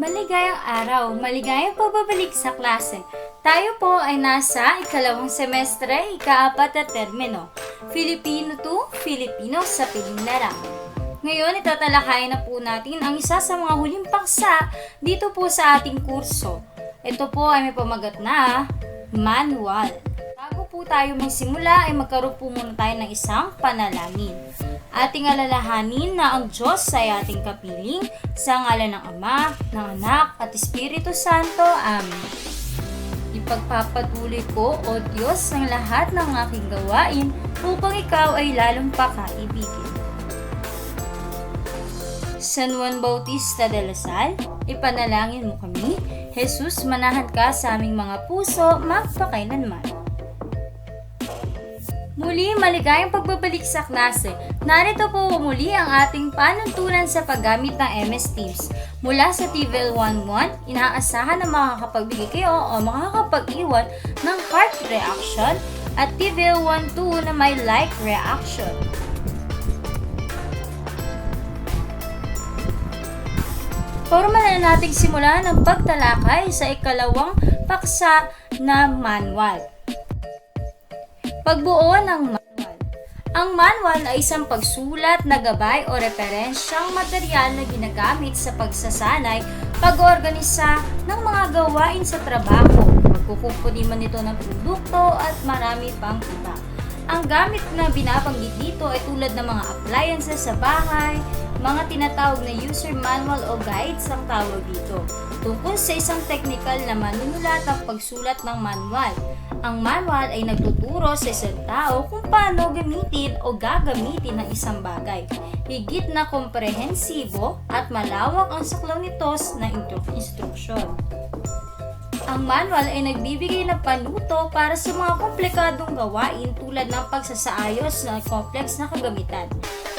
Maligayang araw, maligayang pagbabalik sa klase. Tayo po ay nasa ikalawang semestre, ika-4 na termino. Filipino 2, Filipino sa piling larangan. Ngayon, itatalakayin na po natin ang isa sa mga huling paksa dito po sa ating kurso. Ito po ay may pamagat na manual. Bago po tayo magsimula ay magkaroon po muna tayo ng isang panalangin. Ating alalahanin na ang Diyos ay ating kapiling sa ngalan ng Ama, ng Anak at Espiritu Santo. Amen. Ipagpapatuloy ko, O Diyos, ang lahat ng aking gawain upang ikaw ay lalong pakaibigin. San Juan Bautista de la Salle, ipanalangin mo kami. Jesus, manahan ka sa aming mga puso magpakailanman. Muli, maligayang pagbabalik sa klase. Narito po muli ang ating panuntunan sa paggamit ng MS Teams. Mula sa TVL 1.1, inaasahan na makakapagbigay kayo o makakapag-iwan ng heart reaction at TVL 1.2 na may like reaction. Formal na nating simulan ang pagtalakay sa ikalawang paksa na manual. Pagbuo ng manual. Ang manual ay isang pagsulat na gabay o referensyang material na ginagamit sa pagsasanay, pag-organisa ng mga gawain sa trabaho, pagkukumpuni man ito ng produkto at marami pang iba. Ang gamit na binabanggit dito ay tulad ng mga appliances sa bahay, mga tinatawag na user manual o guides ang tawag dito. Tungkol sa isang technical na manunulat ang pagsulat ng manual. Ang manual ay nagtuturo sa isang tao kung paano gamitin o gagamitin ng isang bagay. Higit na komprehensibo at malawak ang saklaw nito na instruksyon. Ang manual ay nagbibigay ng panuto para sa mga komplikadong gawain tulad ng pagsasaayos ng complex na kagamitan.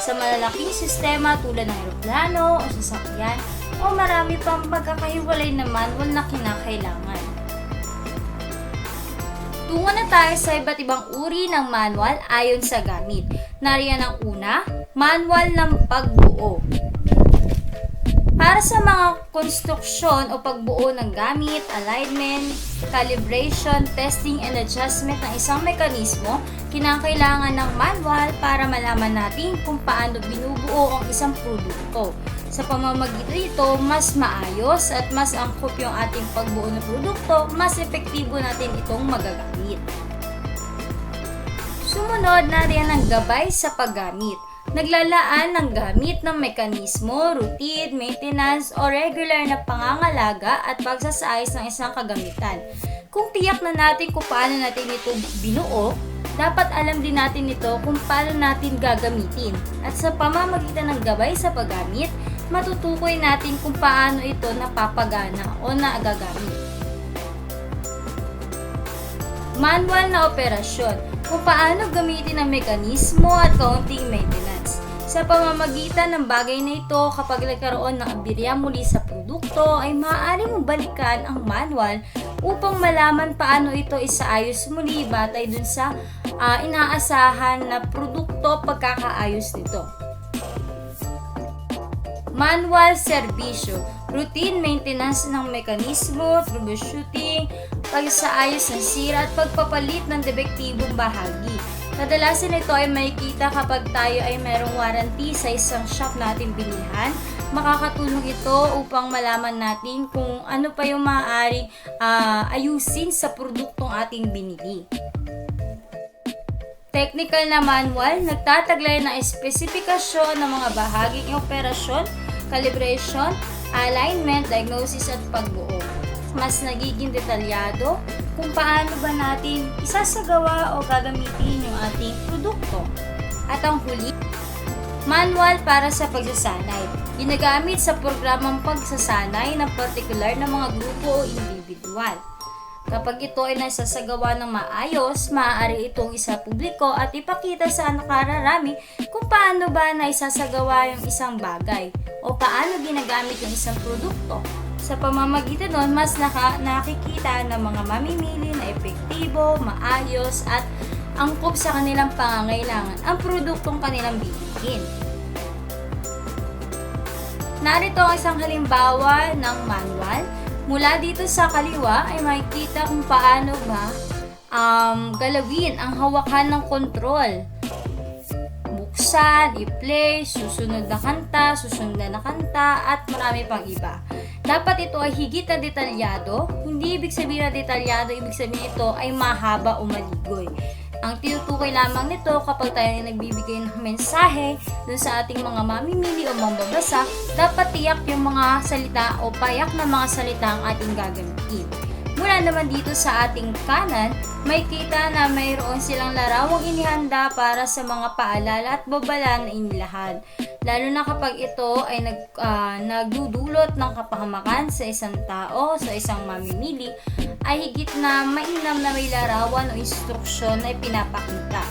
Sa malalaking sistema tulad ng eroplano o sasakyan o marami pang magkakahiwalay na manual na kinakailangan. Tungo na tayo sa iba't ibang uri ng manual ayon sa gamit. Nariyan ang una, manual ng pagbuo. Para sa mga konstruksyon o pagbuo ng gamit, alignment, calibration, testing, and adjustment ng isang mekanismo, kinakailangan ng manual para malaman natin kung paano binubuo ang isang produkto. Sa pamamagitan nito, mas maayos at mas angkop yung ating pagbuo ng produkto, mas epektibo natin itong magagamit. Sumunod na rin ang gabay sa paggamit. Naglalaan ng gamit ng mekanismo, routine, maintenance, o regular na pangangalaga at pagsasaayos ng isang kagamitan. Kung tiyak na natin kung paano natin ito binuo, dapat alam din natin ito kung paano natin gagamitin. At sa pamamagitan ng gabay sa paggamit, matutukoy natin kung paano ito napapagana o nagagamit. Manual na operasyon. Kung paano gamitin ang mekanismo at kaunting maintenance. Sa pamamagitan ng bagay na ito, kapag nagkaroon ng aberya muli sa produkto, ay maaari mong balikan ang manual upang malaman paano ito isaayos muli batay dun sa inaasahan na produkto pagkakaayos nito. Manual serbisyo, routine maintenance ng mekanismo, troubleshooting, pagsaayos ng sira at pagpapalit ng depektibong bahagi. Kadalasan ito ay makikita kapag tayo ay mayroong warranty sa isang shop natin bilihan. Makakatulong ito upang malaman natin kung ano pa yung maaaring ayusin sa produktong ating binili. Technical na manual, nagtataglay ng espesipikasyon ng mga bahaging operasyon, calibration, alignment, diagnosis at pagbuo. Mas nagiging detalyado kung paano ba natin isasagawa o gagamitin yung ating produkto. At ang huli, manual para sa pagsasanay. Ginagamit sa programang pagsasanay ng partikular na mga grupo o individual. Kapag ito ay nasasagawa ng maayos, maaari itong isapubliko at ipakita sa nakararami kung paano ba naisasagawa yung isang bagay o paano ginagamit yung isang produkto. Sa pamamagitan nun, mas nakikita ng mga mamimili na epektibo, maayos at angkop sa kanilang pangangailangan ang produktong kanilang bibilhin. Narito ang isang halimbawa ng manual. Mula dito sa kaliwa ay makikita kung paano ba galawin ang hawakan ng control. Buksan, i-play, susunod na kanta, at marami pang iba. Dapat ito ay higit na detalyado. Hindi ibig sabihin na detalyado, ibig sabihin ito ay mahaba o maligoy. Ang tinutukoy lamang nito kapag tayo ay nagbibigay ng mensahe dun sa ating mga mamimili o mambabasa, dapat tiyak yung mga salita o payak na mga salita ang ating gagamitin. Mula naman dito sa ating kanan, may kita na mayroon silang larawang inihanda para sa mga paalala at babala na inilahad. Lalo na kapag ito ay nagdudulot ng kapahamakan sa isang tao, sa isang mamimili, ay higit na mainam na may larawan o instruksyon na ipinapakita.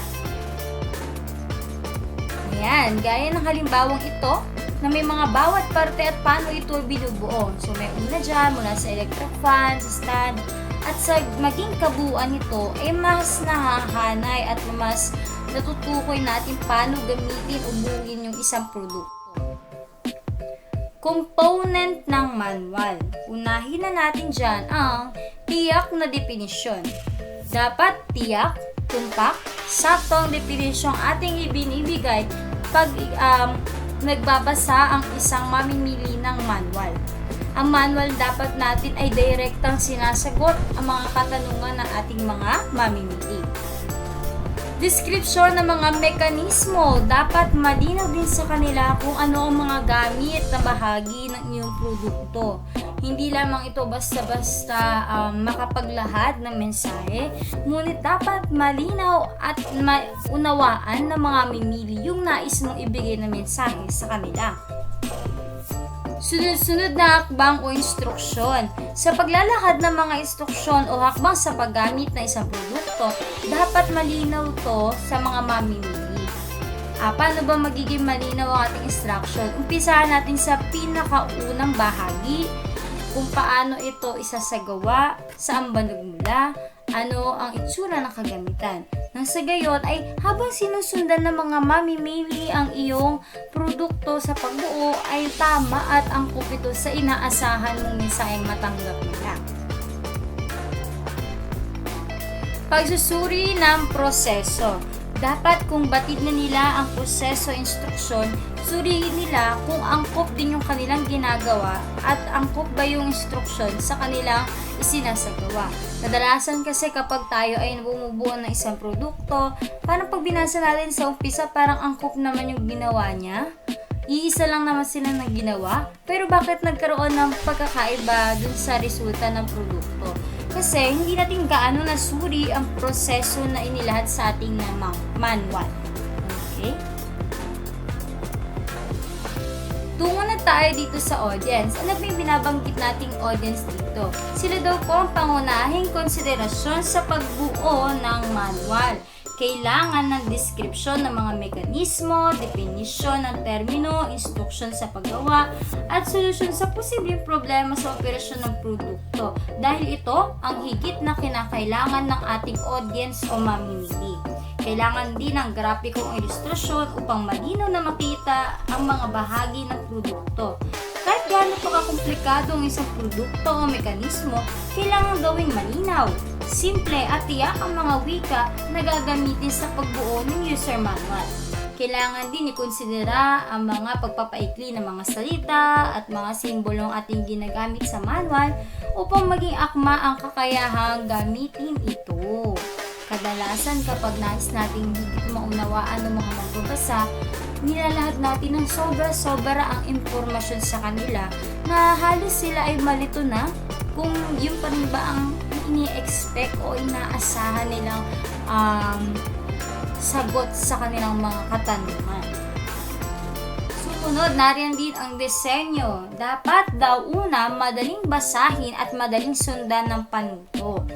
Ayan, gaya ng halimbawang ito, na may mga bawat parte at paano ito binubuo. So may una dyan, mula sa electric fan, sa stand, at sa maging kabuuan nito ay mas nahahanay at mas natutukoy natin paano gamitin o buuin yung isang produkto. Component ng manual. Unahin na natin dyan ang tiyak na definisyon. Dapat tiyak, tumpak, saktong definisyong ating ibinibigay pag nagbabasa ang isang mamimili ng manual. Ang manual dapat natin ay direktang sinasagot ang mga katanungan ng ating mga mamimili. Description ng mga mekanismo. Dapat malinaw din sa kanila kung ano ang mga gamit na bahagi ng iyong produkto. Hindi lamang ito basta-basta makapaglahad ng mensahe, ngunit dapat malinaw at maunawaan ng mga mamimili yung nais mong ibigay na mensahe sa kanila. Sunod-sunod na hakbang o instruksyon. Sa paglalahad ng mga instruksyon o hakbang sa paggamit ng isang produkto, dapat malinaw to sa mga mamimili. Paano ba magiging malinaw ang ating instruction? Umpisahan natin sa pinakaunang bahagi, kung paano ito isasagawa, saan ba nagmula, ano ang itsura ng kagamitan. Nang sa gayon ay habang sinusundan ng mga mamimili ang iyong produkto sa pagbuo ay tama at angkop ito sa inaasahan mong mensaheng matanggap nila. Pagsusuri ng proseso. Dapat kung batid na nila ang proseso instruksyon, suriin nila kung angkop din yung kanilang ginagawa at angkop ba yung instruksyon sa kanilang isinasagawa. Kadalasan kasi kapag tayo ay bumubuo ng isang produkto, parang pag binasa natin sa umpisa, parang angkop naman yung ginawa niya. Iisa lang naman sila ng ginawa, pero bakit nagkaroon ng pagkakaiba dun sa resulta ng produkto? Kasi hindi natin gaano nasuri ang proseso na inilahad sa ating manual. Okay? Tungo na tayo dito sa audience. Ano ba yung binabanggit nating audience dito? Sila daw po ang pangunahing konsiderasyon sa pagbuo ng manual. Kailangan ng description ng mga mekanismo, definition ng termino, instruction sa paggawa, at solusyon sa posibleng problema sa operasyon ng produkto. Dahil ito ang higit na kinakailangan ng ating audience o mamimili. Kailangan din ng grapikong ilustrasyon upang malinaw na makita ang mga bahagi ng produkto. Kahit gaano pa kakomplikado ang isang produkto o mekanismo, kailangan gawing malinaw, simple at tiyak ang mga wika na gagamitin sa pagbuo ng user manual. Kailangan din ikonsidera ang mga pagpapaikli ng mga salita at mga simbolong ating ginagamit sa manual upang maging akma ang kakayahang gamitin ito. Kadalasan kapag nais nating higit maunawaan ng mga magbabasa, nilalahad natin ng sobra-sobra ang impormasyon sa kanila na halos sila ay malito na kung yun pa rin ba ang ini-expect o inaasahan nilang sagot sa kanilang mga katanungan. Sumunod, nariyan din ang disenyo. Dapat daw una madaling basahin at madaling sundan ng panuto.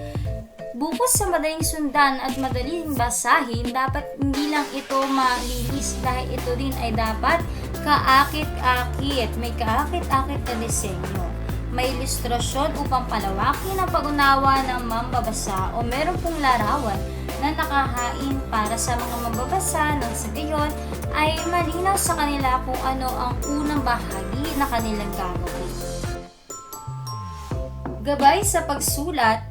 Bukod sa madaling sundan at madaling basahin, dapat hindi lang ito malinis dahil ito din ay dapat kaakit-akit. May kaakit-akit na disenyo. May ilustrasyon upang palawakin ang pag-unawa ng mambabasa o meron pong larawan na nakahain para sa mga mababasa nang sa gayon ay malinaw sa kanila kung ano ang unang bahagi na kanilang gagawin. Gabay sa pagsulat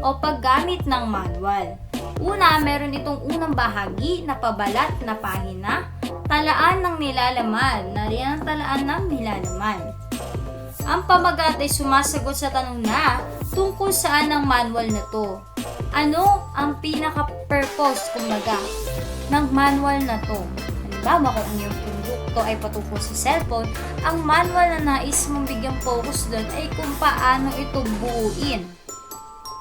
o paggamit ng manual. Una, meron itong unang bahagi na pabalat na pahina, talaan ng nilalaman, nariyan ang talaan ng nilalaman. Ang pamagat ay sumasagot sa tanong na tungkol saan ang manual na to. Ano ang pinaka-purpose, kumbaga, ng manual na to? Halimbawa, kung ang iyong produkto ay patungkol sa cellphone, ang manual na nais mong bigyang focus doon ay kung paano ito buuin.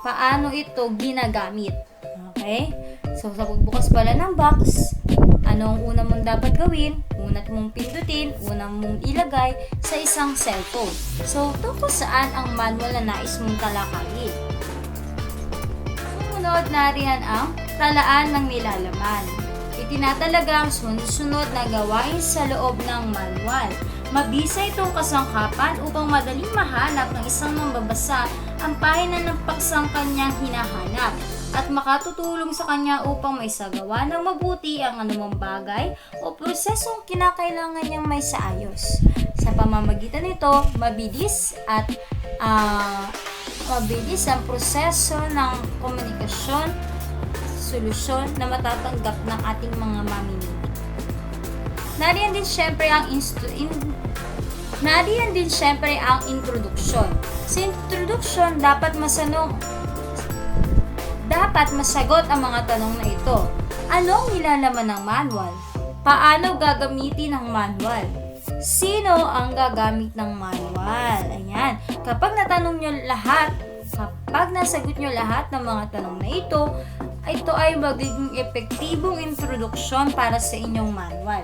Paano ito ginagamit. Okay? So, sa pagbukas pala ng box, ano ang una mong dapat gawin? Unat mong pindutin, unang mong ilagay sa isang cellphone. So, tungkol saan ang manual na nais mong talakayin? Sumunod na riyan ang talaan ng nilalaman. Itinatalaga ang sunod-sunod na gawain sa loob ng manual. Mabisa itong kasangkapan upang madaling mahanap ng isang mambabasa ang pahina ng paksang kanyang hinahanap at makatutulong sa kanya upang maisagawa ng mabuti ang anumang bagay o prosesong kinakailangan niyang may saayos. Sa pamamagitan nito, mabilis ang proseso ng komunikasyon, solusyon na matatanggap ng ating mga mamimili. Nariyan din syempre ang introduksyon. Sa introduksyon, dapat masagot ang mga tanong na ito. Anong nilalaman ng manual? Paano gagamitin ang manual? Sino ang gagamit ng manual? Ayan. Kapag nasagot nyo lahat ng mga tanong na ito ay magiging epektibong introduksyon para sa inyong manual.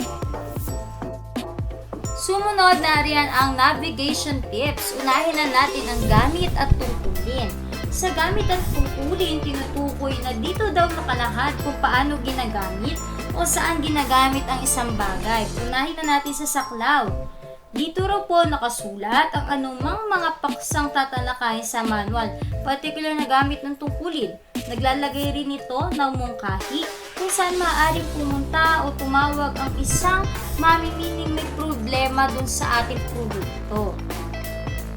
Sumunod na riyan ang navigation tips. Unahin na natin ang gamit at tungkulin. Sa gamit at tungkulin, tinutukoy na dito daw nakalahad kung paano ginagamit o saan ginagamit ang isang bagay. Unahin na natin sa saklaw. Dito raw po nakasulat ang anumang mga paksang tatalakayin sa manual, particular na gamit ng tungkulin. Naglalagay rin ito ng mungkahi kung saan maaaring pumunta o tumawag ang isang mamimiling may problema dun sa ating produkto.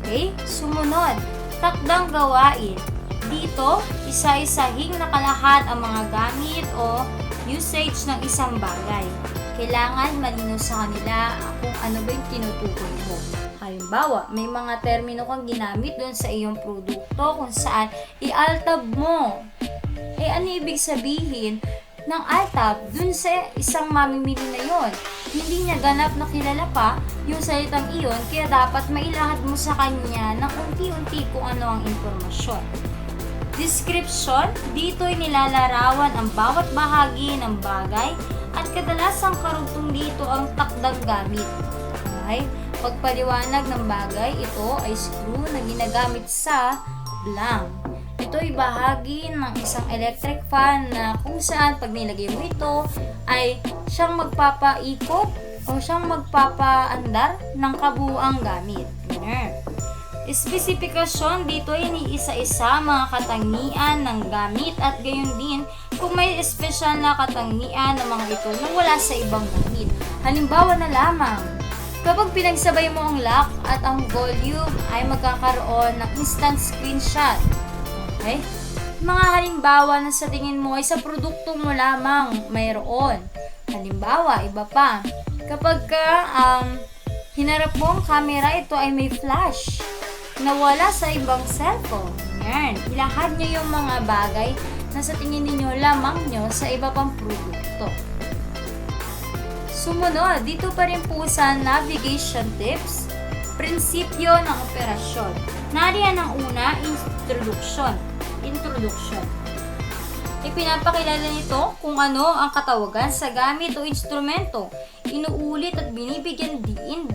Okay? Sumunod, takdang gawain. Dito, isa-isahing nakalahad ang mga gamit o usage ng isang bagay. Kailangan malinaw sa kanila kung ano ba yung tinutukoy mo. Halimbawa, may mga termino kang ginamit doon sa iyong produkto kung saan i-altab mo. Ano ibig sabihin ng altab doon sa isang mamimili na yon? Hindi niya ganap na kilala pa yung salitang iyon, kaya dapat mailahad mo sa kanya ng unti-unti kung ano ang impormasyon. Description, dito'y nilalarawan ang bawat bahagi ng bagay at kadalasang karugtong dito ang takdang gamit. Okay? Pagpaliwanag ng bagay, ito ay screw na ginagamit sa blank. Ito'y bahagi ng isang electric fan na kung saan pag nilagay mo ito ay siyang magpapaikot o siyang magpapaandar ng kabuuang gamit. Espesipikasyon, dito ay iniisa-isa mga katangian ng gamit at gayon din kung may espesyal na katangian ng mga ito na wala sa ibang gamit. Halimbawa na lamang, kapag pinagsabay mo ang lock at ang volume ay magkakaroon ng instant screenshot. Okay? Mga halimbawa na sa tingin mo ay sa produkto mo lamang mayroon. Halimbawa, iba pa. Kapag hinarap mo ang camera, ito ay may flash na wala sa ibang cellphone. Yan. Ilahad nyo yung mga bagay na sa tingin ninyo lamang nyo sa iba pang produkto. Sumunod, dito pa rin po sa navigation tips, prinsipyo ng operasyon. Nariyan ang una, introduction. Ipinapakilala nito kung ano ang katawagan sa gamit o instrumento. Inuulit at binibigyan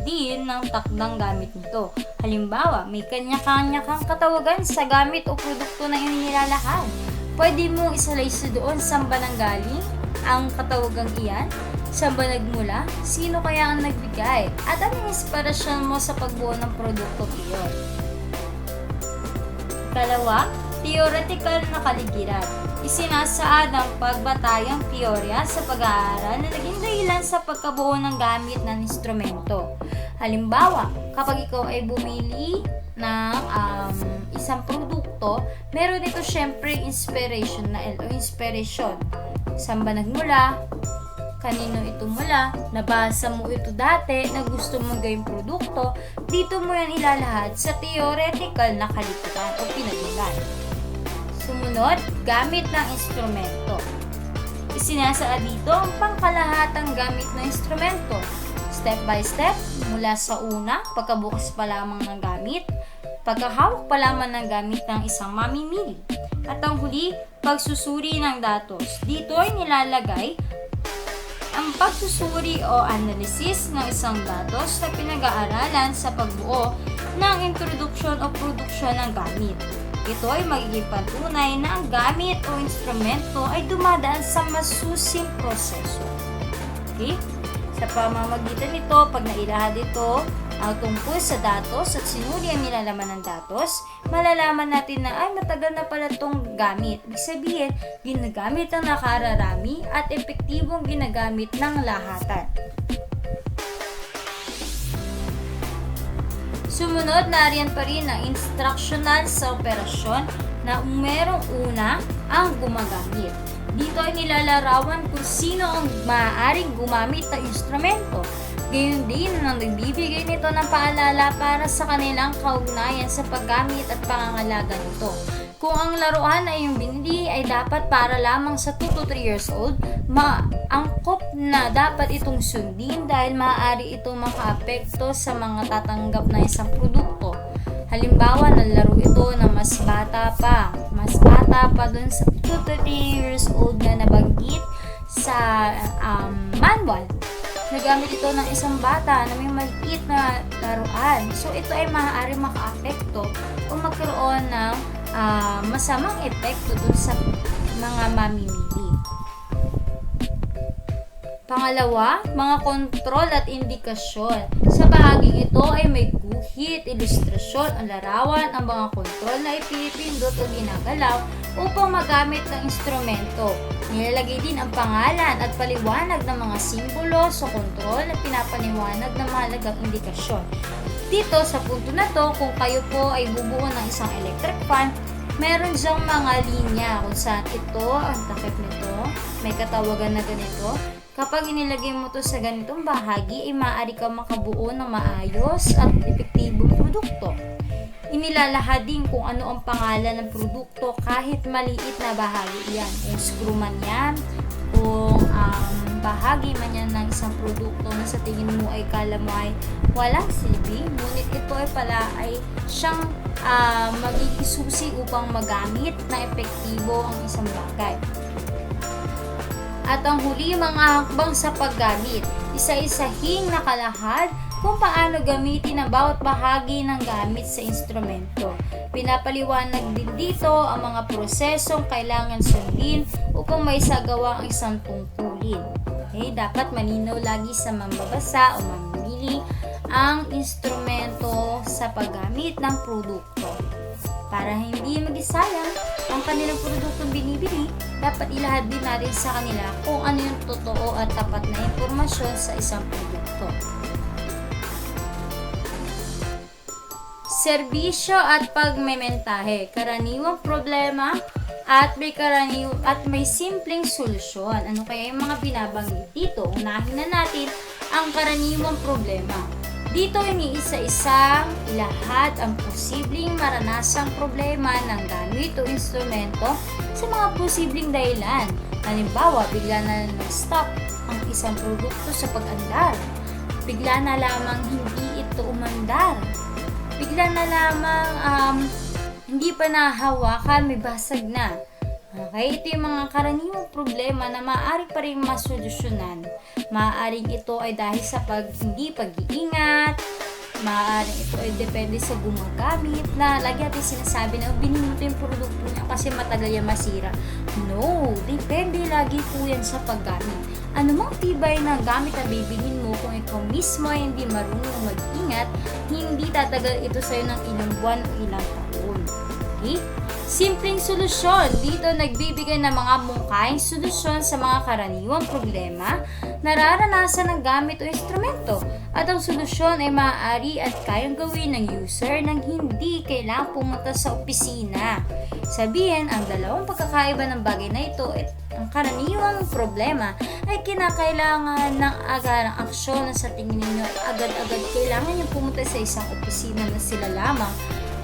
din ng takdang gamit nito. Halimbawa, may kanya-kanya kang katawagan sa gamit o produkto na inilalahad. Pwede mong isalay doon saan ba nanggaling ang katawagang iyan, saan ba nagmula, sino kaya ang nagbigay, at anong inspirasyon mo sa pagbuo ng produkto iyon. Kalawa, theoretical na kaligiran. Isinasaad ang pagbatayang teorya sa pag-aaral na naging dahilan sa pagkabuo ng gamit ng instrumento. Halimbawa, kapag ikaw ay bumili ng isang produkto, meron ito syempre inspiration o inspiration. Saan ba nagmula? Kanino ito mula? Nabasa mo ito dati na gusto mong gawing produkto? Dito mo yan ilalahad sa theoretical na kaliputan o pinagmulan. Sumunod, gamit ng instrumento. Isinasaad dito ang pangkalahatang gamit ng instrumento. Step by step, mula sa una, pagkabukas pa lamang ng gamit, pagkahawak pa lamang ng gamit ng isang mamimili. At ang huli, pagsusuri ng datos. Dito ay nilalagay ang pagsusuri o analysis ng isang datos na pinag-aaralan sa pagbuo ng introduction o produksyon ng gamit. Ito ay magiging patunay na ang gamit o instrumento ay dumadaan sa masusing proseso. Okay? Sa pamamagitan nito, pag nailahad ito ang tungkol sa datos at sinuri ang nilalaman ng datos, malalaman natin na ay matagal na pala itong gamit. Ibig sabihin, ginagamit ang nakararami at epektibong ginagamit ng lahatan. Sumunod, nariyan pa rin ang instructional sa operasyon na merong una ang gumagamit. Dito ay nilalarawan kung sino ang maaaring gumamit ng instrumento. Gayon din ang nagbibigay nito ng paalala para sa kanilang kaugnayan sa paggamit at pangangalaga nito. Kung ang laruan na iyong binili ay dapat para lamang sa 2 to 3 years old, angkop na dapat itong sundin dahil maaari itong makaapekto sa mga tatanggap na isang produkto. Halimbawa, nalaro ito na mas bata pa dun sa 2 to 3 years old na nabanggit sa manual. Nagamit ito ng isang bata na may maliit na laruan. So, ito ay maaari makaapekto o magkaroon ng masamang epekto dun sa mga mamimili. Pangalawa, mga kontrol at indikasyon. Sa bahaging ito ay may guhit, ilustrasyon, ang larawan, ang mga kontrol na ipinipindot o ginagalaw upang magamit ng instrumento. Nilalagay din ang pangalan at paliwanag ng mga simbolo sa kontrol at pinapaliwanag ng mahalagang indikasyon. Dito sa punto na to, kung kayo po ay bubuo ng isang electric fan, meron diyang mga linya kung saan ito, ang takip nito, may katawagan na ganito. Kapag inilagay mo to sa ganitong bahagi, ay maaari kang makabuo ng maayos at epektibong produkto. Inilalahad din kung ano ang pangalan ng produkto kahit maliit na bahagi yan. Kung screw man yan, kung bahagi man yan ng isang produkto na sa tingin mo ay kala mo ay walang silbi, ngunit ito ay pala ay siyang magiging susi upang magamit na epektibo ang isang bagay. At ang huli, mga hakbang sa paggamit. Isa-isahing nakalahad kung paano gamitin ang bawat bahagi ng gamit sa instrumento. Pinapaliwanag din dito ang mga prosesong kailangan sundin upang maisagawa ang isang tungkulin. Okay? Dapat malinaw lagi sa mambabasa o mamimili ang instrumento sa paggamit ng produkto. Para hindi magisayang ang kanilang produktong binibili, dapat ilahad din natin sa kanila kung ano yung totoo at tapat na impormasyon sa isang produkto. Serbisyo at pagmementahe, karaniwang problema at may simpleng solusyon. Ano kaya yung mga binabanggit dito? Unahin na natin ang karaniwang problema. Dito iniisa-isang ilahad ang posibleng maranasang problema ng gamit o instrumento sa mga posibleng dahilan. Halimbawa, bigla na nag-stop ang isang produkto sa pag-andar. Bigla na lamang hindi ito umandar. Bigla na lamang hindi pa nahawakan, may basag na. Okay, ito yung mga karaniwang problema na maaari pa rin masolusyonan. Maaaring ito ay dahil sa hindi pag-iingat, maaaring ito ay depende sa gumagamit na lagi natin sinasabi na binili mo yung produkto niya kasi matagal yan masira. No, depende lagi po yan sa paggamit. Ano mang tibay na gamit na bibilhin mo kung ikaw mismo ay hindi marunong mag-ingat, hindi tatagal ito sa'yo ng ilang buwan o ilang taon. Okay? Simpleng solusyon. Dito nagbibigay ng mga mungkahing solusyon sa mga karaniwang problema nararanasan ng gamit o instrumento. At ang solusyon ay maaari at kayang gawin ng user nang hindi kailangang pumunta sa opisina. Sabihin, ang dalawang pagkakaiba ng bagay na ito ay ang karaniwang problema ay kinakailangan ng agarang aksyon na sa tingin ninyo agad-agad kailangan yung pumunta sa isang opisina na sila lamang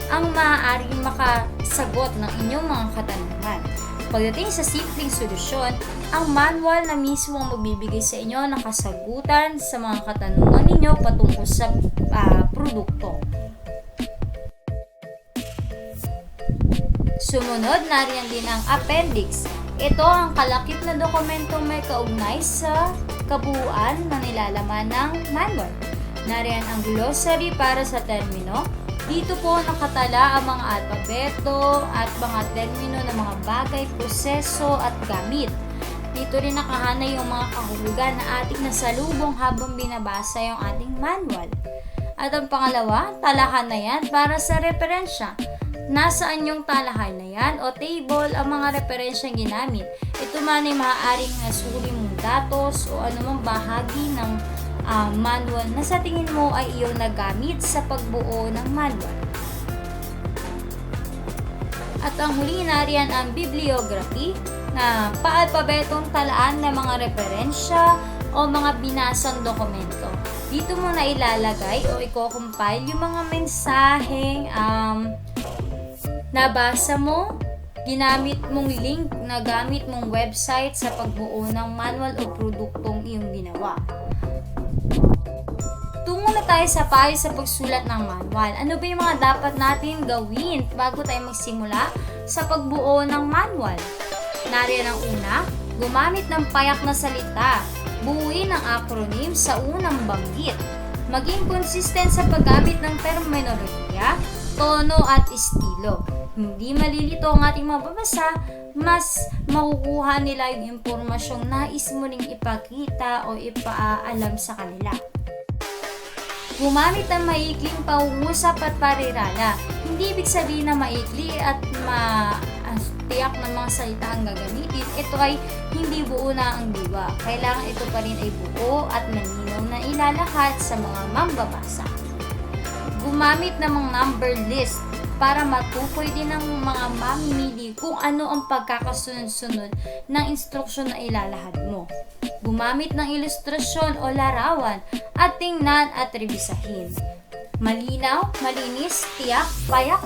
ang maaaring makasagot ng inyong mga katanungan. Pagdating sa simpleng solusyon, ang manual na mismo ang magbibigay sa inyo ng kasagutan sa mga katanungan ninyo patungkol sa produkto. Sumunod, nariyan din ang appendix. Ito ang kalakip na dokumentong may kaugnay sa kabuuan na nilalaman ng manual. Nariyan ang glossary para sa termino. Dito po nakatala ang mga alpabeto at mga termino ng mga bagay, proseso at gamit. Dito rin nakahanay yung mga kahulugan na ating nasalubong habang binabasa yung ating manual. At ang pangalawa, talahanayan para sa referensya. Nasaan yung talahanayan o table ang mga referensyang ginamit. Ito man ay maaaring nasuri mong datos o anumang bahagi ng manual na sa tingin mo ay iyong nagamit sa pagbuo ng manual. At ang huli nariyan ang bibliography na paalpabetong talaan ng mga referensya o mga binasang dokumento. Dito mo na ilalagay o i-compile yung mga mensaheng nabasa mo, ginamit mong link na gamit mong website sa pagbuo ng manual o produktong iyong ginawa. Tungo na tayo sa payo sa pagsulat ng manual. Ano ba yung mga dapat natin gawin bago tayo magsimula sa pagbuo ng manual? Nariyan ang una, gumamit ng payak na salita. Buuin ang acronym sa unang banggit. Maging consistent sa paggamit ng terminolohiya, tono at estilo. Hindi malilito ang ating mababasa, mas makukuha nila yung impormasyong nais mo ring ipakita o ipaalam sa kanila. Gumamit ng maikling pangungusap at parirala. Hindi ibig sabihin na maikli at tiyak ng mga salita ang gagamitin. Ito ay hindi buo na ang diwa. Kailangan ito pa rin ay buo at malinaw na ilalahad sa mga mambabasa. Gumamit ng mga number list para matukoy din ng mga mamimili kung ano ang pagkakasunod-sunod ng instruksyon na ilalahad mo. Gumamit ng ilustrasyon o larawan at tingnan at rebisahin. Malinaw, malinis, tiyak, payak,